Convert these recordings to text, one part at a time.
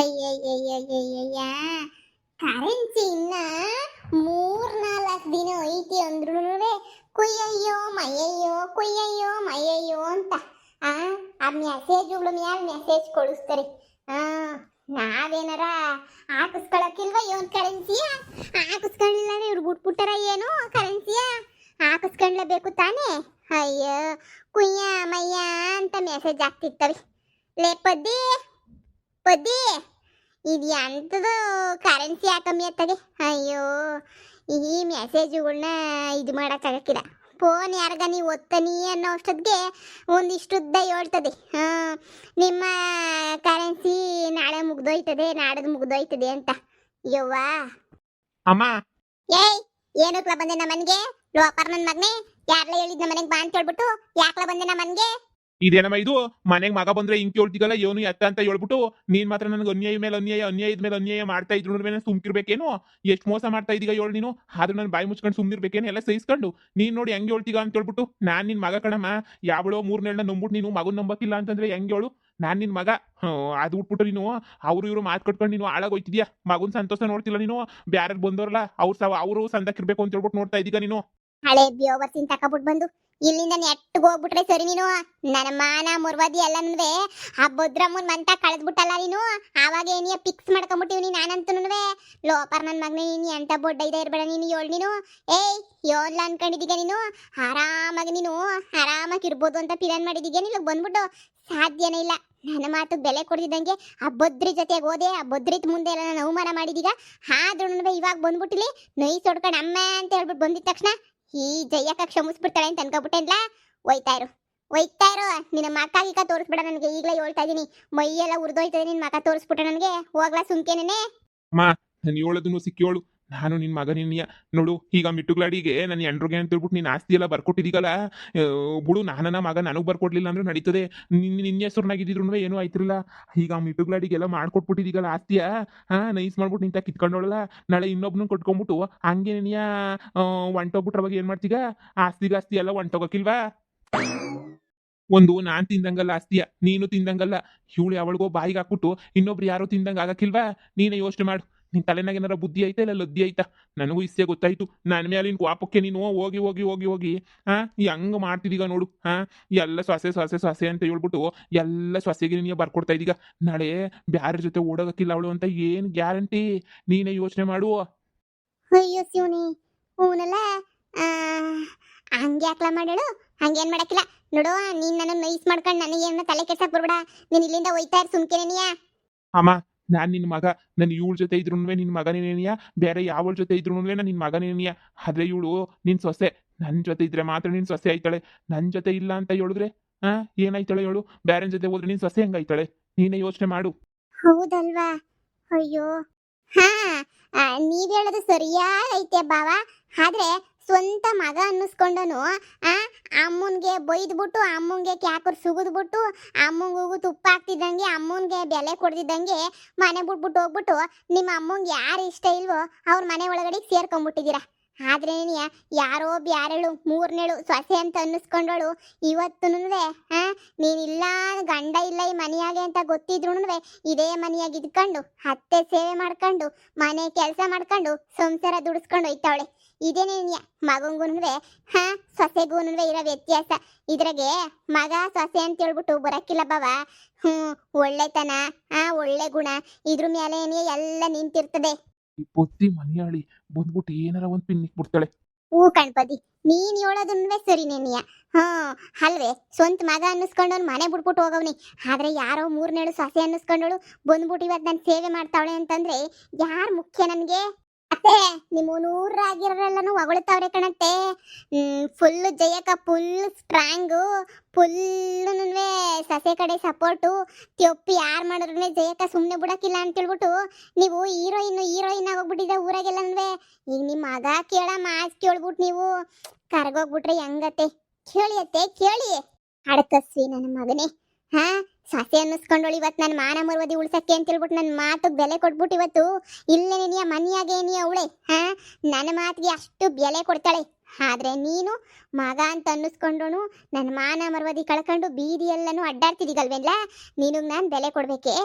ಅಯ್ಯಯ್ಯಯ್ಯಯ್ಯಯ್ಯ currency ಇನ್ನ 3-4 ದಿನ ಐತಿ ಅಂದ್ರೂ ಕುಯ್ಯಯ್ಯೋ ಮಯ್ಯಯ್ಯೋ ಕುಯ್ಯಯ್ಯೋ ಮಯ್ಯಯ್ಯೋ ಅಂತ ಆ ಆ ಮೆಸೇಜ್ಗಳು ಮ್ಯಾಲ ಮೆಸೇಜ್ ಕಳಿಸ್ತಾರೆ. ಆ ನಾವೇನಾರ ಹಾಕಿಸ್ಕೊಳಕ್ಕಿಲ್ವ ಇವನ್ ಕರೆನ್ಸಿಯ? ಹಾಕಿಸ್ಕೊಳ್ಳಿಲ್ಲ ಇವ್ರು ಬಿಟ್ಬಿಟ್ಟಾರ ಏನು ಕರೆನ್ಸಿಯ? ಹಾಕಿಸ್ಕೊಳ್ಳೇಬೇಕು ತಾನೇ. ಅಯ್ಯೋ ಕುಯ್ಯ ಮಯ್ಯ ಅಂತ ಮೆಸೇಜ್ ಆಗ್ತಿರ್ತವೆ. ಲೇ ಪದ್ದಿ ಪದ್ದಿ ಇದು ಎಂಥದ್ದು ಕರೆನ್ಸಿ ಕಮ್ಮಿ ಆಗ್ತದೆ. ಅಯ್ಯೋ ಈ ಮೆಸೇಜುಗಳನ್ನ ಇದು ಮಾಡೋಕ್ಕಾಗಕ್ಕಿಲ್ಲ. ಫೋನ್ ಯಾರಿಗ ನೀವು ಒತ್ತನಿ ಅನ್ನೋ ಅಷ್ಟೊತ್ತಿಗೆ ಒಂದಿಷ್ಟುದ್ದ ಹೇಳ್ತದೆ. ನಿಮ್ಮ ಕರೆನ್ಸಿ ನಾಳೆ ಮುಗ್ದೋಯ್ತದೆ ನಾಡದು ಮುಗ್ದೋಯ್ತದೆ ಅಂತ. ಯವ್ವ ಅಮ್ಮ ಏಯ್ ಏನಕ್ಲ ಬಂದೆ ನಮ್ಮ ಮನೆಗೆ? ಲೋಪರ್ ನನ್ನ ಮಗನೇ ಯಾರ್ಲ ಹೇಳಿದ್ ನಮ್ಮ ಮನೆಗೆ ಬಾ ಅಂತ ಹೇಳ್ಬಿಟ್ಟು ಯಾಕ್ಲ ಬಂದೆ ನಮ್ಮ ಮನೆಗೆ? ಇದೇನಮ್ಮ ಇದು? ಮನೆಗ್ ಮಗ ಬಂದ್ರೆ ಹಿಂಗ್ ಕೇಳ್ತಿಗಲ್ಲ ಏನು ಎತ್ತ ಅಂತ ಹೇಳ್ಬಿಟ್ಟು ನೀನ್ ಮಾತ್ರ ನನಗೆ ಅನ್ಯಾಯ ಮೇಲೆ ಅನ್ಯಾಯ ಅನ್ಯಾಯದ ಮೇಲೆ ಅನ್ಯಾಯ ಮಾಡ್ತಾ ಇದ್ರು ಮೇಲೆ ಸುಮ್ಕಿರ್ಬೇಕೇನು? ಎಷ್ಟು ಮೋಸ ಮಾಡ್ತಾ ಇದೀಗ ಹೇಳು ನೀನು. ಆದ್ರೂ ನಾನು ಬಾಯಿ ಮುಚ್ಕೊಂಡು ಸುಮ್ನಿರ್ಬೇಕೇನು? ಎಲ್ಲ ಸಹಿಸ್ಕೊಂಡು ನೀನ್ ನೋಡಿ ಹೆಂಗ್ ಹೇಳ್ತೀಗ ಅಂತ ಹೇಳ್ಬಿಟ್ಟು ನಾನ್ ನಿನ್ ಮಗ ಕಣಮ್ಮ. ಯಾವಳೋ 3 ನಂಬಿಟ್ಟು ನೀನು ಮಗನ್ ನಂಬಕ್ಕಿಲ್ಲ ಅಂತಂದ್ರೆ ಹೆಂಗ್ ಹೇಳು? ನಾನ್ ನಿನ್ ಮಗ. ಅದು ಉಟ್ಬಿಟ್ಟು ನೀನು ಅವ್ರು ಇವ್ರು ಮಾತು ಕಟ್ಕೊಂಡು ನೀನು ಹಾಳಾಗೋಯ್ತಿದ್ಯಾ. ಮಗನ್ ಸಂತೋಷ ನೋಡ್ತಿಲ್ಲ ನೀನು. ಬ್ಯಾರ ಬಂದವ್ರಲ್ಲ ಅವ್ರು ಸಂದಕ್ಕಿರ್ಬೇಕು ಅಂತ ಹೇಳ್ಬಿಟ್ಟು ನೋಡ್ತಾ ಇದೀಗ ನೀನು. ಹಳೆ ಬ್ಯೋವರ್ಸಿನ ತಕಬಿಟ್ಟು ಬಂದು ಇಲ್ಲಿಂದ ನೆಟ್ಟಿಗೆ ಹೋಗ್ಬಿಟ್ರೆ ಸರಿ. ನೀನು ನನ್ನ ಮಾನ ಮುರ್ವಾದಿ ಎಲ್ಲನೂ ಆ ಭದ್ರಮ್ಮನ್ ಮಂತ ಕಳೆದ್ಬಿಟ್ಟಲ್ಲ ನೀನು. ಆವಾಗ ಏನಿಯ ಫಿಕ್ಸ್ ಮಾಡ್ಕೊಂಬಿಟ್ಟಿವ್ನಿ ನಾನಂತೂ. ಲೋಪರ್ ನನ್ನ ಮಗನೇ ನೀನು ಎಂತ ಬೊಡ್ಡ ಇದೆ ಇರಬೇಡ ನೀನು ಹೇಳು ನೀನು. ಏಯ್ ಯೋಲ್ಲ ಅನ್ಕೊಂಡಿದ್ದೀಗ ನೀನು? ಆರಾಮಾಗಿ ನೀನು ಆರಾಮಾಗಿ ಇರ್ಬೋದು ಅಂತ ಪ್ಲಾನ್ ಮಾಡಿದ್ದೀಗ. ನೀನು ಬಂದ್ಬಿಟ್ಟು ಸಾಧ್ಯನೇ ಇಲ್ಲ. ನನ್ನ ಮಾತು ಬೆಲೆ ಕೊಡ್ತಿದ್ದಂಗೆ ಆ ಬದ್ರಿ ಜೊತೆಗೆ ಹೋದೆ. ಆ ಬದ್ರಿತ್ ಮುಂದೆ ಎಲ್ಲ ನಾನು ಅವಮಾನ ಮಾಡಿದೀಗ. ಆದ್ರೂ ಇವಾಗ ಬಂದ್ಬಿಟ್ಟಿಲಿ ನೈ ಸೊಡ್ಕೊಂಡು ಅಮ್ಮ ಅಂತ ಹೇಳ್ಬಿಟ್ಟು ಬಂದಿದ ತಕ್ಷಣ ಈ ಜಯಕ್ಕ ಕ್ಷಮಿಸ್ಬಿಡ್ತಾಳೆ ಅಂತ ಅನ್ಕೊಬಿಟ್ಟೆನ್ಲ. ಒಯ್ತಾ ಇರು ನಿನ್ನ ಮಕ್ಕ ತೋರಿಸ್ಬಿಡ ನನಗೆ. ಈಗಲೇ ಹೇಳ್ತಾ ಇದೀನಿ ಮೈಯೆಲ್ಲ ಉರ್ದೋಯ್ತದೆ. ನಿನ್ನ ಮಕ್ಕ ತೋರಿಸ್ಬಿಟ್ಟ ನನಗೆ. ಹೋಗ್ಲಾ ಸುಮ್ಕೇನೆ. ಅಮ್ಮ ನಾನು ಹೇಳೋದನ್ನು ಸಿಕ್ಕೇಳು. ನಾನು ನಿನ್ ಮಗ ನಿನ್ಯ ನೋಡು. ಈಗ ಮಿಟ್ಟುಗ್ಲಾಡಿಗೆ ನನ್ನ ಎಂಡ್ರಿಗೆ ಅಂತ ಹೇಳ್ಬಿಟ್ಟು ನೀನು ಆಸ್ತಿ ಎಲ್ಲ ಬರ್ಕೊಟ್ಟಿದ್ದೀಗಲ್ಲ ಬಿಡು. ನಾನನ ಮಗ ನನಗೆ ಬರ್ಕೊಡ್ಲಿಲ್ಲ ಅಂದ್ರೆ ನಡೀತದೆ. ನಿನ್ನ ಹೆಸರುನಾಗಿದ್ರು ಏನೂ ಆಯ್ತಿರಲ್ಲ. ಈಗ ಮಿಟ್ಟುಗ್ಲಾಡಿಗೆಲ್ಲ ಮಾಡ್ಕೊಟ್ಬಿಟ್ಟಿದ್ದೀಗಲ್ಲ ಆಸ್ತಿಯ. ನೈಸ್ ಮಾಡ್ಬಿಟ್ಟು ನಿಂತ ಕಿತ್ಕೊಂಡೋಳಲ್ಲ. ನಾಳೆ ಇನ್ನೊಬ್ನ ಕೊಟ್ಕೊಂಡ್ಬಿಟ್ಟು ಹಂಗೆ ನೀಯ ಹೊಂಟೋಗ್ಬಿಟ್ರೆ ಅವಾಗ ಏನು ಮಾಡ್ತೀಗ? ಆಸ್ತಿ ಎಲ್ಲ ಹೊಂಟೋಗಕ್ಕಿಲ್ವಾ? ಒಂದು ನಾನ್ ತಿಂದಂಗಲ್ಲ ಆಸ್ತಿಯ, ನೀನು ತಿಂದಂಗಲ್ಲ. ಇವಳು ಯಾವಳಿಗೋ ಬಾಯಿಗೆ ಹಾಕ್ಬಿಟ್ಟು ಇನ್ನೊಬ್ರು ಯಾರೋ ತಿಂದಂಗೆ ಆಗಕ್ಕಿಲ್ವಾ? ನೀನೇ ಯೋಚನೆ ಮಾಡು. ನಿನ್ ತಲೆನಾಗ ಏನಾರ ಬುದ್ಧಿ ಐತಾ ಇಲ್ಲ ಲದ್ದಿ ಐತಾ? ನನಗೂ ಇಷ್ಟೇ ಗೊತ್ತಾಯ್ತು. ನನ್ನ ಮೇಲೆ ನಿನ್ ಕೋಪಕ್ಕೆ ನೀನು ಹೋಗಿ ಹೋಗಿ ಹೋಗಿ ಹೋಗಿ ಹೆಂಗ್ ಮಾಡ್ತಿದೀಗ ನೋಡು. ಎಲ್ಲ ಸೊಸೆ ಅಂತ ಹೇಳ್ಬಿಟ್ಟು ಎಲ್ಲ ಸೊಸೆಗೆ ನೀನು ಬರ್ಕೊಡ್ತಾ ಇದೀಗ. ನಾಳೆ ಬ್ಯಾರ ಜೊತೆ ಓಡೋಗಕ್ಕಿಲ್ಲ ಅವಳು ಅಂತ ಏನ್ ಗ್ಯಾರಂಟಿ? ನೀನೇ ಯೋಚನೆ ಮಾಡು. ಅಯ್ಯೋ ಶಿವನಿ ಹೂನಲ್ಲ. ಹಂಗೆ ಯಾಕ್ಲ ಮಾಡೋಳು? ಹಂಗೇನ್ ಮಾಡಕ್ಕಿಲ್ಲ ನೋಡು. ನೀನ್ ನನ್ನ ನೈಸ್ ಮಾಡ್ಕೊಂಡು ನನಗೇನ ತಲೆ ಕೆಸಕ್ ಬರ್ಬೇಡ. ನೀನ್ ಇಲ್ಲಿಂದ ಒಯ್ತಾ ಇರ್ ಸುಮ್ಕೆನೆನಿಯ. ಅಮ್ಮ ನಾನ್ ನಿನ್ ಮಗ. ನನ್ ಇವಳ ಜೊತೆ ಇದ್ರು ನಿನ್ ಮಗನೇನಿಯ, ಬೇರೆ ಯಾವಳ ಜೊತೆ ಇದ್ರು ನಾನು ನಿನ್ ಮಗನೇನಿಯ. ಆದ್ರೆ ಇವಳು ನಿನ್ ಸೊಸೆ. ನನ್ ಜೊತೆ ಇದ್ರೆ ಮಾತ್ರ ನಿನ್ ಸೊಸೆ ಆಯ್ತಾಳೆ. ನನ್ ಜೊತೆ ಇಲ್ಲ ಅಂತ ಹೇಳಿದ್ರೆ ಏನಾಯ್ತಾಳೆ ಹೇಳು? ಬೇರೆ ಜೊತೆ ಹೋದ್ರೆ ನಿನ್ ಸೊಸೆ ಹೆಂಗಾಯ್ತಾಳೆ? ನೀನೇ ಯೋಚನೆ ಮಾಡು. ಹೌದಲ್ವಾ? ಅಯ್ಯೋ ಹಾ ನೀವ್ ಹೇಳೋದು ಸರಿಯಾಗೈತೆ ಬಾವ. ಆದ್ರೆ ಸ್ವಂತ ಮಗ ಅನ್ನಿಸ್ಕೊಂಡನು ಅಮ್ಮನ್ಗೆ ಬೈದ್ಬಿಟ್ಟು ಅಮ್ಮಂಗೆ ಕ್ಯಾಕರ್ ಸುಗಿದ್ಬಿಟ್ಟು ಅಮ್ಮಂಗೂ ತುಪ್ಪ ಹಾಕ್ತಿದ್ದಂಗೆ ಅಮ್ಮನ್ಗೆ ಬೆಲೆ ಕೊಡ್ತಿದ್ದಂಗೆ ಮನೆ ಬಿಟ್ಬಿಟ್ಟು ಹೋಗ್ಬಿಟ್ಟು ನಿಮ್ಮ ಅಮ್ಮಂಗೆ ಯಾರು ಇಷ್ಟ ಇಲ್ವೋ ಅವ್ರ ಮನೆ ಒಳಗಡೆ ಸೇರ್ಕೊಂಡ್ಬಿಟ್ಟಿದ್ದೀರಾ. ಆದ್ರೆ ಯಾರೋ ಬ್ಯಾರೆಳು 3ನೇಳು ಸೊಸೆ ಅಂತ ಅನ್ನಿಸ್ಕೊಂಡಳು. ಇವತ್ತು ನೀನಿಲ್ಲ ಗಂಡ ಇಲ್ಲ ಈ ಮನೆಯಾಗೆ ಅಂತ ಗೊತ್ತಿದ್ರು ಇದೇ ಮನೆಯಾಗಿ ಇದ್ಕೊಂಡು ಅತ್ತೆ ಸೇವೆ ಮಾಡ್ಕೊಂಡು ಮನೆ ಕೆಲಸ ಮಾಡ್ಕೊಂಡು ಸಂಸಾರ ದುಡಿಸ್ಕೊಂಡು ಹೋಯ್ತಾವಳೆ. ಇದೇನೇನಿಯ ಮಗಂಗೂನುವೆ ಸೊಸೆಗೂನುವೆ ಇರೋ ವ್ಯತ್ಯಾಸ. ಇದ್ರಾಗೆ ಮಗ ಸೊಸೆ ಅಂತ ಹೇಳ್ಬಿಟ್ಟು ಬರಕ್ಕಿಲ್ಲ ಬಾವ. ಒಳ್ಳೆತನ ಒಳ್ಳೆ ಗುಣ ಇದ್ರ ಮೇಲೆ ಎಲ್ಲ ನಿಂತಿರ್ತದೆ. ಈ ಬುದ್ಧಿ ಮನೆಯಾಳಿ ಬಂದ್ಬಿಟ್ಟು ಏನಾರ ಒಂದ್ ಪಿನ್ನಿಕ್ ಬಿಡ್ತಾಳೆ. ಹೂ ಕಣ್ಪದಿ ನೀನ್ ಹೇಳೋದನ್ವೇ ಸರಿನೇನಿಯ. ಅಲ್ವೇ ಸ್ವಂತ ಮಗ ಅನ್ನಿಸ್ಕೊಂಡವ್ನು ಮನೆ ಬಿಟ್ಬಿಟ್ಟು ಹೋಗವ್ನಿ. ಆದ್ರೆ ಯಾರೋ 3ನೇಳು ಸೊಸೆ ಅನ್ನಿಸ್ಕೊಂಡವಳು ಬಂದ್ಬಿಟ್ಟು ಇವತ್ತು ನಾನು ಸೇವೆ ಮಾಡ್ತಾವಳೆ ಅಂತಂದ್ರೆ ಯಾರು ಮುಖ್ಯ ನನ್ಗೆ? ಅತ್ತೆ ನಿಮ್ಮ ನೂರಾಗಿರೋರೆಲ್ಲನೂ ಹೊಗಳ್ತಾವ್ರೆ ಕಣತ್ತೆ. ಫುಲ್ ಜಯಕ ಫುಲ್ ಸ್ಟ್ರಾಂಗು, ಫುಲ್ ಸಸೆ ಕಡೆ ಸಪೋರ್ಟು. ತೆಪ್ಪಿ ಯಾರು ಮಾಡಿದ್ರು ಜಯಕ ಸುಮ್ಮನೆ ಬಿಡಕ್ಕಿಲ್ಲ ಅಂತ ಹೇಳ್ಬಿಟ್ಟು ನೀವು ಹೀರೋಯಿನ್ ಆಗೋಗ್ಬಿಟ್ಟಿದ್ದ ಊರಾಗೆಲ್ಲನ್ವೇ. ಈಗ ನಿಮ್ಮ ಮಗ ಕೇಳ ಮಾಸ್ ಕೇಳ್ಬಿಟ್ಟು ನೀವು ಕರ್ಗೋಗ್ಬಿಟ್ರೆ ಹೆಂಗತ್ತೆ? ಕೇಳಿ ಅತ್ತೆ ಕೇಳಿ. ಅಡಕಸ್ವಿ ನನ್ನ ಮಗನೇ. ಸೊಸೆ ಅನ್ನಿಸ್ಕೊಂಡೋಳು ಇವತ್ತು ನನ್ನ ಮಾನ ಮರ್ವದಿ ಉಳ್ಸಕ್ಕೆ ಅಂತ ಹೇಳ್ಬಿಟ್ಟು ನನ್ನ ಮಾತು ಬೆಲೆ ಕೊಟ್ಬಿಟ್ಟು ಇವತ್ತು ಇಲ್ಲೇನೇನಿಯ ಮನೆಯಾಗೇನಿಯ ಅವಳೆ ನನ್ನ ಮಾತಿಗೆ ಅಷ್ಟು ಬೆಲೆ ಕೊಡ್ತಾಳೆ. ಆದ್ರೆ ನೀನು ಮಗ ಅಂತ ಅನ್ನಿಸ್ಕೊಂಡೋನು ನನ್ನ ಮಾನ ಮರ್ವದಿ ಕಳ್ಕೊಂಡು ಬೀದಿಯೆಲ್ಲನೂ ಅಡ್ಡಾಡ್ತಿದ್ದೀಗಲ್ವೇನ್ಲ? ನೀನು ನಾನು ಬೆಲೆ ಕೊಡ್ಬೇಕೆ?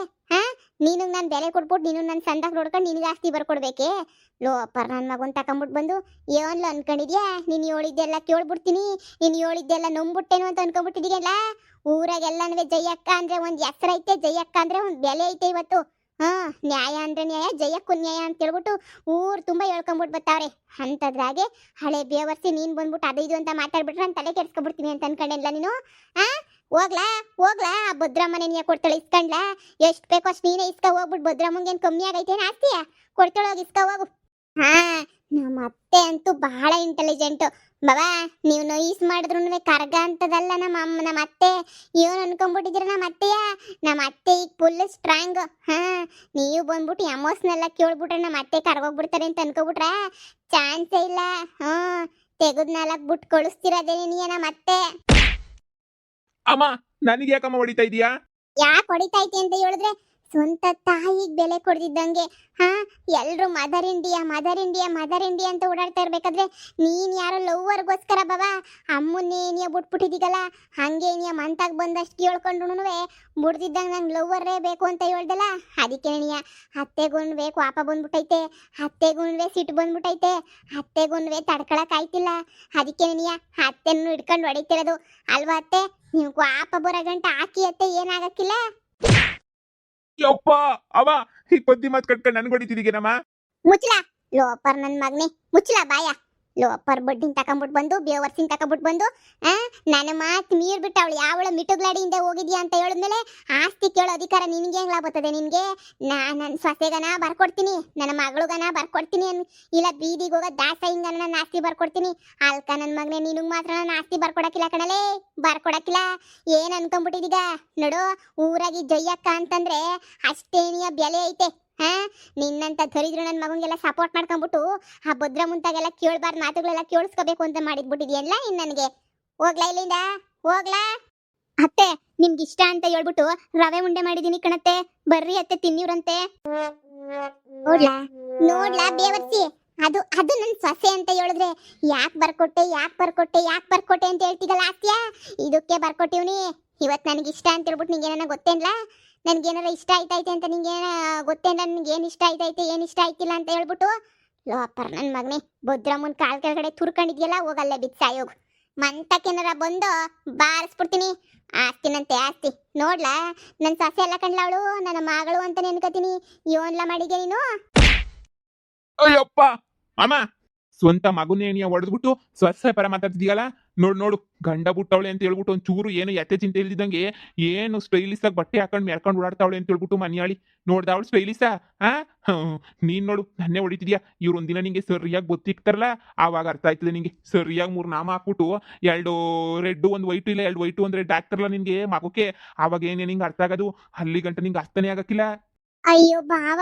ನೀನಿಗೆ ನಾನು ಬೆಲೆ ಕೊಟ್ಬಿಟ್ಟು ನೀನು ನನ್ನ ಸಂದಾಗ ನೋಡ್ಕೊಂಡು ನಿನಗೆ ಆಸ್ತಿ ಬರ್ಕೊಡ್ಬೇಕೆ? ಲೋ ಅಪ್ಪರ್ ನನ್ನ ಮಗನ್ ತಕೊಂಬಿಟ್ಟು ಬಂದು ಏನ್ಲ ಅನ್ಕೊಂಡಿದ್ಯಾ? ನೀನು ಹೇಳಿದ್ದೆಲ್ಲ ಕೇಳ್ಬಿಡ್ತೀನಿ, ನೀನು ಹೇಳಿದ್ದೆಲ್ಲ ನಂಬಿಟ್ಟೇನು ಅಂತ ಅನ್ಕೊಂಡ್ಬಿಟ್ಟಿದೀಯಲ್ಲ. ಊರಾಗೆಲ್ಲನೂ ಜಯಕ್ಕ ಅಂದ್ರೆ ಒಂದು ಹೆಸರೈತೆ, ಜಯಕ್ಕ ಅಂದ್ರೆ ಒಂದು ಬೆಲೆ ಐತೆ ಇವತ್ತು. ಹಾ, ನ್ಯಾಯ ಅಂದ್ರೆ ನ್ಯಾಯ, ಜಯಕ್ಕೂ ನ್ಯಾಯ ಅಂತ ಹೇಳ್ಬಿಟ್ಟು ಊರು ತುಂಬ ಹೇಳ್ಕೊಂಬಿಟ್ಟು ಬರ್ತಾವ್ರೆ. ಅಂಥದ್ರಾಗೆ ಹಳೆ ಬೇವರ್ಸಿ ನೀನು ಬಂದ್ಬಿಟ್ಟು ಅದು ಇದು ಅಂತ ಮಾತಾಡ್ಬಿಟ್ರೆ ನಾನು ತಲೆ ಕೆಡ್ಸ್ಕೊಬಿಡ್ತೀನಿ ಅಂತ ಅನ್ಕೊಂಡೆಲ್ಲ ನೀನು. ಆ ಹೋಗ್ಲಾ ಹೋಗ್ಲಾ, ಆ ಭದ್ರಮ್ಮನೆ ನೀ ಕೊಡ್ತಾಳೆ ಇಸ್ಕೊಂಡ್ಲಾ? ಎಷ್ಟು ಬೇಕೋ ಅಷ್ಟು ನೀನೇ ಇಸ್ಕ ಹೋಗ್ಬಿಟ್ಟು ಭದ್ರಮ್ಮಂಗೇನು ಕಮ್ಮಿ ಆಗೈತೇನು ಆಸ್ತಿಯ? ಕೊಡ್ತಾಳೋಗಿ ಇಸ್ಕ ಹೋಗು. ಹಾ, ನಮ್ಮ ಅತ್ತೆ ಅಂತೂ ಬಹಳ ಇಂಟೆಲಿಜೆಂಟು ಬಾಬಾ. ನೀವು ನೊಯ್ಸ್ ಮಾಡಿದ್ರು ಕರ್ಗ ಅಂತದಲ್ಲ ನಮ್ಮ ಅತ್ತೆ. ಏನು ಅನ್ಕೊಂಡ್ಬಿಟ್ಟಿದ್ದೀರ ನಮ್ಮ ಅತ್ತೆಯ? ನಮ್ಮ ಅತ್ತೆ ಈಗ ಫುಲ್ ಸ್ಟ್ರಾಂಗ್. ಹಾ, ನೀವು ಬಂದ್ಬಿಟ್ಟು ಎಮೋಸ್ನೆಲ್ಲ ಕೇಳ್ಬಿಟ್ರೆ ನಮ್ಮ ಅತ್ತೆ ಕರ್ಗೋಗ್ಬಿಡ್ತಾರೆ ಅಂತ ಅನ್ಕೋಬಿಟ್ರೆ ಚಾನ್ಸೇ ಇಲ್ಲ. ಹ್ಞೂ, ತೆಗೆದು 4 ಬುಟ್ಟು ಕಳಿಸ್ತಿರೋದೇ ನೀ ನಮ್ಮ ಅತ್ತೆ. ಅಮ್ಮ, ನನಗೆ ಯಾಕಮ್ಮ ಹೊಡಿತಾ ಇದೀಯಾ? ಯಾಕೆ ಹೊಡಿತೈತಿ ಅಂತ ಹೇಳಿದ್ರೆ ಸ್ವಂತ ತಾಯಿಗೆ ಬೆಲೆ ಕೊಡ್ದಿದ್ದಂಗೆ. ಹಾ, ಎಲ್ರು mother India mother India mother India ಅಂತ ಓಡಾಡ್ತಾ ಇರ್ಬೇಕಾದ್ರೆ ನೀನ್ ಯಾರೋ ಲವ್ವರ್ಗೋಸ್ಕರ ಬಾಬಾ ಅಮ್ಮನ್ನೇ ನೀ ಬಿಟ್ಬಿಟ್ಟಿದ್ದೀಗಲ್ಲ. ಹಂಗೆ ನೀ ಮಂತಾಗ ಬಂದಷ್ಟು ಕೇಳ್ಕೊಂಡ್ರು ಬಿಡ್ದಿದ್ದಂಗೆ ನಂಗೆ ಲವ್ವರೇ ಬೇಕು ಅಂತ ಹೇಳ್ದಲ್ಲ. ಅದಕ್ಕೆ ನೀ ಅತ್ತೆಗುಣ್ವೆ ಕೋಪ ಬಂದ್ಬಿಟ್ಟೈತೆ, ಅತ್ತೆಗುಣ್ವೆ ಸಿಟ್ಟು ಬಂದ್ಬಿಟ್ಟೈತೆ, ಅತ್ತೆಗುಣ್ವೆ ತಡ್ಕೊಳಕ್ ಆಯ್ತಿಲ್ಲ. ಅದಕ್ಕೆ ನೀ ಅತ್ತೆನ್ನು ಹಿಡ್ಕೊಂಡು ಹೊಡಿತಿರೋದು ಅಲ್ವಾ ಅತ್ತೆ? ನೀವು ಕೋಪ ಬರೋ ಗಂಟ ಹಾಕಿ ಅತ್ತೆ ಏನಾಗಕ್ಕಿಲ್ಲ. ಯಪ್ಪ, ಅವ ಈ ಪದ್ದಿ ಮಾತು ಕಟ್ಕೊಂಡು ನನ್ಗೆ ಹೊಡಿತಿದ್ದೀಗೇನಮ್ಮ? ಮುಚ್ಚಲ ಲೋಪರ್ ನನ್ನ ಮಗನೇ, ಮುಚ್ಚಲ ಬಾಯ. ಲೋಪರ್ ಬಡ್ಡಿನ ತಕೊಂಬಿಟ್ಟು ಬಂದು ಬೇವರ್ಸಿನ ತಕೊಂಬಿಟ್ಟು ಬಂದು ನನ್ನ ಮಾತು ಮೀರ್ಬಿಟ್ಟು ಅವಳು ಯಾವಳ ಮಿಟುಗ್ಲಾಡಿಯಿಂದ ಹೋಗಿದ್ಯಾ ಅಂತ ಹೇಳಿದ್ಮೇಲೆ ಆಸ್ತಿ ಕೇಳೋ ಅಧಿಕಾರ ನಿನಗೆ ಹೆಂಗ್ ಬರ್ತದೆ? ನಿನಗೆ ನನ್ನ ಸೊಸೆಗನ ಬರ್ಕೊಡ್ತೀನಿ, ನನ್ನ ಮಗಳಿಗನ ಬರ್ಕೊಡ್ತೀನಿ, ಇಲ್ಲ ಬೀದಿಗೆ ಹೋಗೋ ದಾಸಹಿಂಗನ ನನ್ನ ಆಸ್ತಿ ಬರ್ಕೊಡ್ತೀನಿ. ಅಲ್ಕ ನನ್ನ ಮಗನೇ, ನಿನಗೆ ಮಾತ್ರ ನನ್ನ ಆಸ್ತಿ ಬರ್ಕೊಡಕ್ಕಿಲ್ಲ ಕಣಲೇ, ಬರ್ಕೊಡಕ್ಕಿಲ್ಲ. ಏನು ಅನ್ಕೊಂಬಿಟ್ಟಿದೀಗ ನೋಡು, ಊರಾಗಿ ಜಯ್ಯಕ್ಕ ಅಂತಂದ್ರೆ ಅಷ್ಟೇನಿಯ ಬೆಲೆ ಐತೆ. ಹಾ, ನಿನ್ನಂತ ದರಿದ್ರು ನನ್ನ ಮಗಂಗೆಲ್ಲ ಸಪೋರ್ಟ್ ಮಾಡ್ಕೊಂಡ್ಬಿಟ್ಟು ಆ ಭದ್ರ ಮುಂತಾಗೆಲ್ಲ ಕೇಳಬಾರ್ದು ಮಾತುಗಳೆಲ್ಲ ಕೇಳಿಸ್ಕೋಬೇಕು ಅಂತ ಮಾಡಿದ್ಬಿಟ್ಟಿದ್ಯಲ್ಲ ನೀನ್ ನನಗೆ. ಹೋಗ್ಲಾ ಇಲ್ಲಿಂದ, ಹೋಗ್ಲಾ. ಅತ್ತೆ, ನಿಮ್ಗೆ ಇಷ್ಟ ಅಂತ ಹೇಳ್ಬಿಟ್ಟು ರವೆ ಉಂಡೆ ಮಾಡಿದೀನಿ ಕಣತ್ತೆ, ಬರ್ರಿ ಅತ್ತೆ ತಿನ್ನಿವ್ರಂತೆ. ನೋಡ್ಲಾ ನೋಡ್ಲಾ ಬೇವರ್ಸಿ, ಅದು ಅದು ನನ್ನ ಸೊಸೆ ಅಂತ ಹೇಳಿದ್ರೆ ಯಾಕೆ ಬರ್ಕೊಟ್ಟೆ ಯಾಕೆ ಬರ್ಕೊಟ್ಟೆ ಯಾಕೆ ಬರ್ಕೊಟ್ಟೆ ಅಂತ ಹೇಳ್ತಿಗಲ್ಲ ಆಸ್ತಿಯ, ಇದಕ್ಕೆ ಬರ್ಕೊಟ್ಟಿವ್ನಿ. ಇವತ್ತು ನನಗೆ ಇಷ್ಟ ಅಂತ ಹೇಳ್ಬಿಟ್ಟು ನಿಂಗೆ ಏನಾರ ಗೊತ್ತೇನ್ಲ? ನನ್ಗೇನಾರ ಇಷ್ಟ ಆಯ್ತೈತೆ ಅಂತ ನಿಂಗೇನ ಗೊತ್ತೇನ? ನನ್ಗೆ ಏನು ಇಷ್ಟ ಆಯ್ತೈತೆ ಏನು ಇಷ್ಟ ಆಯ್ತಿಲ್ಲ ಅಂತ ಹೇಳ್ಬಿಟ್ಟು. ಲೋಪರ್ ನನ್ನ ಮಗನೇ, ಭದ್ರಮ್ಮನ ಕಾಲ್ ಕೆಳಗಡೆ ತುರ್ಕೊಂಡಿದ್ಯಲ್ಲ, ಹೋಗಲ್ಲೇ ಬಿತ್ಸಾಯೋಗು. ಮಂತಕ್ಕೇನಾರ ಬಂದು ಬಾರಿಸ್ಬಿಡ್ತೀನಿ. ಆಸ್ತಿನಂತೆ ಆಸ್ತಿ ನೋಡ್ಲಾ, ನನ್ನ ಸೊಸೆ ಎಲ್ಲ ಕಂಡ್ಲ ಅವಳು ನನ್ನ ಮಗಳು ಅಂತ ನೆನ್ಕೋತೀನಿ. ಯೋನ್ಲ ಮಾಡಿದ್ಯಾ ನೀನು? ಅಯ್ಯಪ್ಪ ಅಮ್ಮ, ಸ್ವಂತ ಮಗುನೇ ನೀ ಹೊಡೆದ್ಬಿಟ್ಟು ಸ್ವಸ್ಥ ಪರ ಮಾತಾಡ್ತಿದೀಯಲ್ಲ. ನೋಡು ಗಂಡ ಬಿಟ್ಟವಳೆ ಅಂತ ಹೇಳ್ಬಿಟ್ಟು ಒಂಚೂರು ಏನು ಎತ್ತೆ ಚಿಂತೆ ಇಲ್ದಿದ್ದಂಗೆ ಏನು ಸ್ಟೈಲಿಸ್ ಆಗಿ ಬಟ್ಟೆ ಹಾಕೊಂಡು ಮೆರ್ಕೊಂಡು ಓಡಾಡ್ತಾವಳೆ ಅಂತ ಹೇಳ್ಬಿಟ್ಟು ಮನ್ಯಾಳಿ ನೋಡ್ದಾವಳು ಸ್ಟೈಲಿಸಾ? ನೀನ್ ನೋಡು ನನ್ನೇ ಹೊಡಿತಿದ್ಯಾ. ಇವ್ರು ಒಂದಿನ ನಿಂಗೆ ಸರಿಯಾಗಿ ಗೊತ್ತಿಕ್ತಾರಲ್ಲ, ಆವಾಗ ಅರ್ಥ ಆಯ್ತದೆ ನಿಂಗೆ. ಸರಿಯಾಗಿ 3 ನಾಮ ಹಾಕ್ಬಿಟ್ಟು 2 ರೆಡ್ 1 ವೈಟು, ಇಲ್ಲ 2 ವೈಟು 1 ರೆಡ್ ಹಾಕ್ತಾರಲ್ಲ ನಿನ್ಗೆ ಮಗುಕ್ಕೆ, ಆವಾಗ ಏನೇ ನಿಂಗೆ ಅರ್ಥ ಆಗೋದು? ಅಲ್ಲಿ ಗಂಟ ನಿಂಗೆ ಅರ್ಥನೇ ಆಗಕ್ಕಿಲ್ಲ. ಅಯ್ಯೋ ಬಾವ,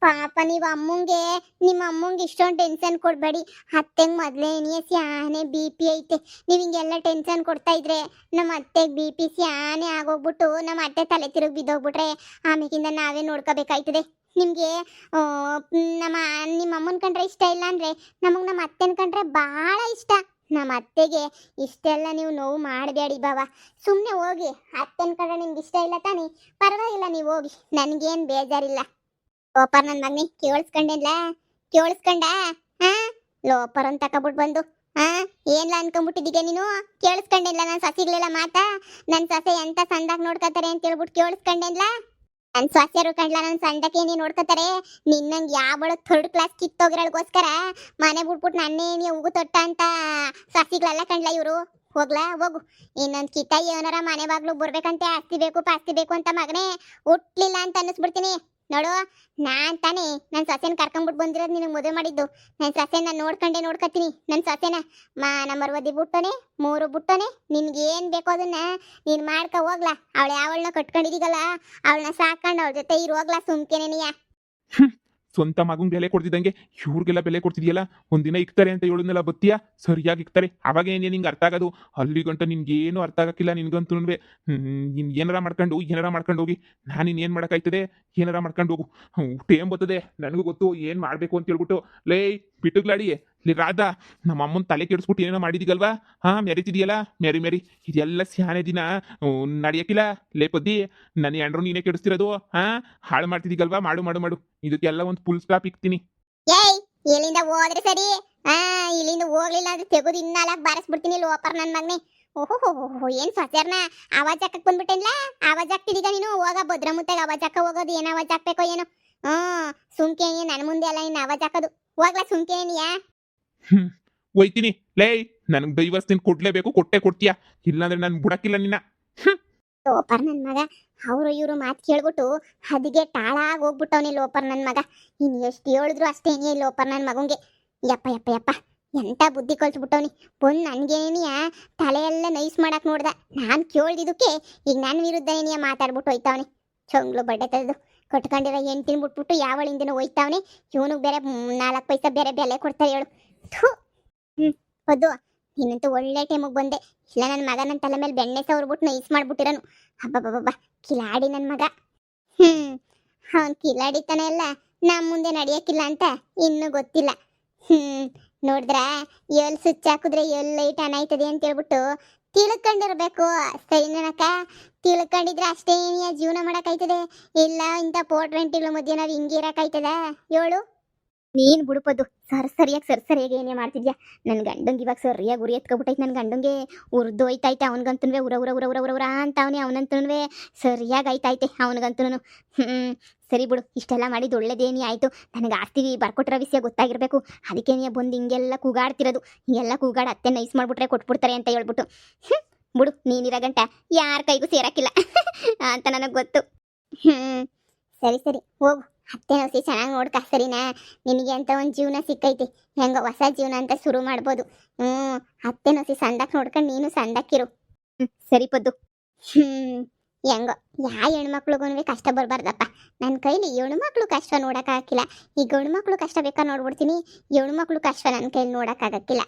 ಪಾಪ ನೀವು ಅಮ್ಮಂಗೆ, ನಿಮ್ಮ ಅಮ್ಮಂಗೆ ಇಷ್ಟೊಂದು ಟೆನ್ಷನ್ ಕೊಡಬೇಡಿ. ಅತ್ತೆಗೆ ಮೊದಲೇ ಸ್ಯಾನೆ BP ಐತೆ. ನೀವು ಹಿಂಗೆಲ್ಲ ಟೆನ್ಷನ್ ಕೊಡ್ತಾ ಇದ್ರೆ ನಮ್ಮ ಅತ್ತೆಗೆ BP ಸ್ಯಾನೆ ಆಗೋಗ್ಬಿಟ್ಟು ನಮ್ಮ ಅತ್ತೆ ತಲೆ ತಿರುಗಿ ಬಿದ್ದೋಗ್ಬಿಟ್ರೆ ಆಮೇಕಿಂದ ನಾವೇ ನೋಡ್ಕೋಬೇಕಾಯ್ತದೆ. ನಿಮಗೆ ನಿಮ್ಮ ಅಮ್ಮನ ಕಂಡ್ರೆ ಇಷ್ಟ ಇಲ್ಲ ಅಂದರೆ ನಮಗೆ ನಮ್ಮ ಅತ್ತೆನ ಕಂಡ್ರೆ ಭಾಳ ಇಷ್ಟ. ನಮ್ಮ ಅತ್ತೆಗೆ ಇಷ್ಟೆಲ್ಲ ನೀವು ನೋವು ಮಾಡಬೇಡಿ ಬಾವ, ಸುಮ್ಮನೆ ಹೋಗಿ. ಅತ್ತೆನ ಕಂಡ್ರೆ ನಿಮ್ಗೆ ಇಷ್ಟ ಇಲ್ಲ ತಾನೇ, ಪರವಾಗಿಲ್ಲ, ನೀವು ಹೋಗಿ, ನನಗೇನು ಬೇಜಾರಿಲ್ಲ. ಲೋಪರ್ ನನ್ನ ಮಗನಿ, ಕೇಳಿಸ್ಕೊಂಡೆಲ್ಲ ಕೇಳಿಸ್ಕೊಂಡ? ಹಾ, ಲೋಪರ್ ಅಂತ ತಕೊಬಿಟ್ಟು ಬಂದು ಏನ್ಲ ಅನ್ಕೊಂಬಿಟ್ಟಿದ್ದೀಗ ನೀನು? ಕೇಳಿಸ್ಕೊಂಡೆಲ್ಲ ನನ್ನ ಸಸಿಗಳೆಲ್ಲ ಮಾತಾ? ನನ್ನ ಸೊಸೆ ಎಂತ ಸಂದಾಗ ನೋಡ್ಕೋತಾರೆ ಅಂತ ಹೇಳ್ಬಿಟ್ಟು ಕೇಳಿಸ್ಕೊಂಡೆಲ್ಲ? ನನ್ನ ಸೊಸೆರು ಕಂಡ್ಲ ನನ್ನ ಸಂಡಕ್ಕೆ ನೀನು ನೋಡ್ಕೋತಾರೆ. ನಿನ್ನಂಗೆ ಯಾವಳು 3rd ಕ್ಲಾಸ್ ಕಿತ್ತೋಗಿರೋಳ್ಗೋಸ್ಕರ ಮನೆ ಬಿಟ್ಬಿಟ್ಟು ನನ್ನೇ ನೀವು ಉಗು ತೊಟ್ಟ ಅಂತ ಸಸಿಗಳೆಲ್ಲ ಕಂಡ್ಲ ಇವರು. ಹೋಗ್ಲಾ ಹೋಗು, ಇನ್ನೊಂದು ಕಿತ್ತ ಏನಾರ ಮನೆ ಬಾಗ್ಲು ಬರ್ಬೇಕಂತೆ ಆಸ್ತಿ ಬೇಕು ಪಾಸ್ತಿ ಬೇಕು ಅಂತ ಮಗನೇ ಹುಟ್ಲಿಲ್ಲ ಅಂತ ಅನ್ನಿಸ್ಬಿಡ್ತೀನಿ. ನೋಡು, ನಾನ್ ತಾನೇ ನನ್ನ ಸೊಸೆನ ಕರ್ಕೊಂಡ್ಬಿಟ್ಟು ಬಂದಿರೋದು ನಿನಗೆ ಮದುವೆ ಮಾಡಿದ್ದು. ನನ್ನ ಸೊಸೆನ ನೋಡ್ಕೋತೀನಿ. ನನ್ನ ಸೊಸೆನ ಮರುವದಿ ಬಿಟ್ಟೋನೆ 3 ಬಿಟ್ಟೋನೆ. ನಿನ್ಗೇನು ಬೇಕೋ ಅದನ್ನ ನೀನು ಮಾಡ್ಕೊ ಹೋಗ್ಲಾ. ಅವಳು ಯಾವಳನ್ನ ಕಟ್ಕೊಂಡಿದ್ದೀಗಲ್ಲ, ಅವಳನ್ನ ಸಾಕೊಂಡು ಅವಳ ಜೊತೆ ಇರೋಗ್ಲಾ ಸುಮ್ಕೆನೆ ನೀಯ. ಸ್ವಂತ ಮಗನ್ ಬೆಲೆ ಕೊಡ್ತಿದ್ದಂಗೆ ಇವ್ರಿಗೆಲ್ಲ ಬೆಲೆ ಕೊಡ್ತಿದ್ಯಲ್ಲ. ಒಂದಿನ ಇಕ್ತಾರೆ ಅಂತ ಹೇಳಿದ್ನೆಲ್ಲ ಬತ್ತೀಯಾ, ಸರಿಯಾಗಿ ಇಕ್ತಾರೆ. ಅವಾಗ ಏನೇ ನಿಂಗೆ ಅರ್ಥ ಆಗೋದು? ಅಲ್ಲಿ ಗಂಟ ನಿನ್ಗೇನು ಅರ್ಥ ಆಗಕ್ಕಿಲ್ಲ ನಿನ್ಗಂತೂ. ನೀನು ಏನಾರ ಮಾಡ್ಕೊಂಡು ಹೋಗಿ. ನಾನು ಇನ್ನೇನು ಮಾಡೋಕ್ಕಾಯ್ತದೆ? ಏನಾರ ಮಾಡ್ಕೊಂಡು ಹೋಗು. ಟೇಮ್ ಬರ್ತದೆ, ನನಗೂ ಗೊತ್ತು ಏನು ಮಾಡಬೇಕು ಅಂತ ಹೇಳ್ಬಿಟ್ಟು. ಲೇ ಬಿಟ್ಟುಗ್ಲಾಡಿ, ಇಲ್ಲಿ ರಾಧಾ ನಮ್ಮ ಅಮ್ಮನ ತಲೆ ಕೆಡಿಸ್ಬಿಟ್ಟು ಏನೋ ಮಾಡಿದೀಗಲ್ವಾ ಹಾ ಮೆರಿತಿದೀಯಲ್ಲ ಮೆರಿ ಮೆರಿ ಇದೆಲ್ಲ ಸ್ಯಾನೆ ದಿನ ನಡೆಯಕ್ಕಿಲ್ಲ ಲೇಪದ್ದಿ ನನ್ನ ಎಂಡ್ರು ನೀನೇ ಕೆಡಿಸ್ತಿರೋದು ಹಾ ಹಾಳು ಮಾಡ್ತಿದೀಗಲ್ವಾ ಮಾಡು ಮಾಡು ಮಾಡು ಇದಕ್ಕೆಲ್ಲ ಒಂದು ಫುಲ್ ಸ್ಟಾಪ್ ಇಕ್ತೀನಿ ಏಯ್ ಇಲ್ಲಿಂದ ಹೋದ್ರೆ ಸರಿ ಆ ಇಲ್ಲಿಂದ ಹೋಗ್ಲಿಲ್ಲ ಅಂದ್ರೆ ತೆಗೆದು ಇನ್ನಾಲಕ್ ಬಾರಿಸ್ಬಿಡ್ತೀನಿ ಲೋಪರ್ ನನ್ ಮಗನೇ ಓಹೋ ಏನ್ ಸೊಸೆರ್ನ ಆವಾಜ್ ಹಾಕಕ್ ಬಂದ್ಬಿಟ್ಟೇನ್ಲ ಆವಾಜ್ ಹಾಕ್ತಿದೀಗ ನೀನು ಹೋಗ ಭದ್ರಮುತ್ತಾಗ ಆವಾಜ್ ಹಾಕ ಹೋಗೋದು ಏನ್ ಆವಾಜ್ ಹಾಕ್ಬೇಕೋ ಏನೋ ಸುಮ್ಕೆ ನನ್ ಮುಂದೆ ಎಲ್ಲ ಇನ್ನು ಆವಾಜ್ ಹಾಕೋದು ಹೋಗ್ಲಾ ಸುಮ್ಕೆ ನೀಯಾ ಹೋಯ್ತೀನಿ ಲೇ ನನಗೆ ಡೈವರ್ಸ್ ನೀನು ಕೊಡ್ಲೇಬೇಕು ಕೊಟ್ಟೆ ಕೊಡ್ತೀಯಾ ಇಲ್ಲಾಂದ್ರೆ ನಾನು ಬಿಡಕ್ಕಿಲ್ಲ ನಿನ್ನ ಲೋಪರ್ ನನ್ ಮಗ ಅವರು ಇವರು ಮಾತು ಕೇಳ್ಬಿಟ್ಟು ಅದಿಗೆ ಟಾಳಾಗಿ ಹೋಗ್ಬಿಟ್ಟವನಿ ಲೋಪರ್ ನನ್ ಮಗ ಇನ್ ಎಷ್ಟು ಹೇಳಿದ್ರು ಅಷ್ಟೇ ಏನೇ ಲೋಪರ್ ನನ್ ಮಗಂಗೆ ಯಪ್ಪ ಯಪ್ಪ ಯಪ್ಪ ಎಂತ ಬುದ್ಧಿ ಕಳ್ಸ್ಬಿಟ್ಟವನಿ ಬಂದು ನನ್ಗೇನಿಯ ತಲೆಯೆಲ್ಲ ನೈಸ್ ಮಾಡಕ್ ನೋಡ್ದ ನಾನು ಕೇಳ್ದಿದ್ದಕ್ಕೆ ಈಗ ನನ್ನ ವಿರುದ್ಧನೇನಿಯ ಮಾತಾಡ್ಬಿಟ್ಟು ಹೋಯ್ತಾವನಿ ಚೊಂಗ್ಲು ಬಡ್ಡೆ ತೆಗೆದು ಕಟ್ಕೊಂಡಿರೋ ಹೆಂಡ್ತಿನ ಬಿಟ್ಬಿಟ್ಟು ಯಾವಳಿಂದನೂ ಹೋಯ್ತಾವನಿ ಇವನಿಗೆ ಬೇರೆ 4 ಪೈಸೆ ಬೇರೆ ಬೆಲೆ ಕೊಡ್ತಾರೆ ಹೇಳು ಥೂ ಹೌದು ನೀನಂತೂ ಒಳ್ಳೆ ಟೈಮಿಗೆ ಬಂದೆ ಇಲ್ಲ ನನ್ನ ಮಗ ನನ್ನ ತಲೆ ಮೇಲೆ ಬೆಣ್ಣೆ ಸವರ್ಬಿಟ್ಟು ನೈಸ್ ಮಾಡ್ಬಿಟ್ಟಿರೋನು ಹಬ್ಬಬ್ಬಬ್ಬ ಕಿಲಾಡಿ ನನ್ನ ಮಗ ಅವನ್ ಕಿಲಾಡಿತಾನೆ ಎಲ್ಲ ನಮ್ಮ ಮುಂದೆ ನಡೆಯಕ್ಕಿಲ್ಲ ಅಂತ ಇನ್ನೂ ಗೊತ್ತಿಲ್ಲ ನೋಡಿದ್ರ ಎಲ್ಲಿ ಸ್ವಿಚ್ ಹಾಕಿದ್ರೆ ಎಲ್ಲಿ ಲೈಟ್ ಆನ್ ಆಯ್ತದೆ ಅಂತ ಹೇಳ್ಬಿಟ್ಟು ತಿಳ್ಕೊಂಡಿರ್ಬೇಕು ಸರಿನಕ್ಕ ತಿಳ್ಕೊಂಡಿದ್ರೆ ಅಷ್ಟೇ ಜೀವನ ಮಾಡಕ್ಕಾಯ್ತದೆ ಇಲ್ಲ ಇಂಥ ಪೋಟ್ರೆಂಟಿಗಳ ಮಧ್ಯೆ ನಾವು ಹಿಂಗಿರಕ್ಕಾಯ್ತದ ಹೇಳು ನೀನು ಬಿಡುಪದ್ದು ಸರಿಯಾಗಿ ಏನೇ ಮಾಡ್ತಿದ್ಯಾ ನನ್ನ ಗಂಡಂಗೆ ಇವಾಗ ಸರಿಯಾಗಿ ಉರಿ ಎತ್ಕೊಬಿಟ್ಟೈತೆ ನನ್ನ ಗಂಡಂಗೆ ಉರ್ದು ಹೋಯ್ತೈತೆ ಅವನಿಗಂತೂ ಉರ ಉರ ಉರ ಉರ ಉರ ಉರ ಅಂತ ಅವನೇ ಅವನಂತೂ ಸರಿಯಾಗಿ ಆಯ್ತೈತೆ ಅವನಿಗಂತೂ ಸರಿ ಬಿಡು ಇಷ್ಟೆಲ್ಲ ಮಾಡಿದ್ದು ಒಳ್ಳೇದೇನಿ ಆಯಿತು ನನಗೆ ಆಸ್ತಿ ಬರ್ಕೊಟ್ಟಿರೋ ವಿಷಯ ಗೊತ್ತಾಗಿರಬೇಕು ಅದಕ್ಕೆ ನೀ ಬಂದು ಹಿಂಗೆಲ್ಲ ಕೂಗಾಡ್ತಿರೋದು ಹಿಂಗೆಲ್ಲ ಕೂಗಾಡಿ ಅತ್ತೆ ನೈಸ್ ಮಾಡಿಬಿಟ್ರೆ ಕೊಟ್ಬಿಡ್ತಾರೆ ಅಂತ ಹೇಳ್ಬಿಟ್ಟು ಬಿಡು ನೀನಿರೋ ಗಂಟ ಯಾರ ಕೈಗೂ ಸೇರಕ್ಕಿಲ್ಲ ಅಂತ ನನಗೆ ಗೊತ್ತು ಸರಿ ಹೋಗು ಅತ್ತೆ ನೌಸಿ ಚೆನ್ನಾಗಿ ನೋಡ್ಕ ಸರಿನಾ ನಿನಗೆ ಅಂತ ಒಂದು ಜೀವನ ಸಿಕ್ಕೈತಿ ಹೆಂಗೋ ಹೊಸ ಜೀವನ ಅಂತ ಶುರು ಮಾಡ್ಬೋದು ಅತ್ತೆ ನೌಸಿ ಸಂದಕ್ಕೆ ನೋಡ್ಕೊಂಡು ನೀನು ಸಂದಕ್ಕಿರು ಸರಿ ಪದ್ದು ಹೆಂಗೋ ಹೆಣ್ಮಕ್ಳಿಗೂ ಕಷ್ಟ ಬರಬಾರ್ದಪ್ಪ ನನ್ನ ಕೈಲಿ ಹೆಣ್ಮಕ್ಳು ಕಷ್ಟ ನೋಡೋಕ್ಕಾಗಿಲ್ಲ ಈ ಗಂಡು ಮಕ್ಳು ಕಷ್ಟ ಬೇಕಾ ನೋಡ್ಬಿಡ್ತೀನಿ ಹೆಣ್ಮಕ್ಳು ಕಷ್ಟ ನನ್ನ ಕೈಲಿ ನೋಡೋಕ್ಕಾಗಕ್ಕಿಲ್ಲ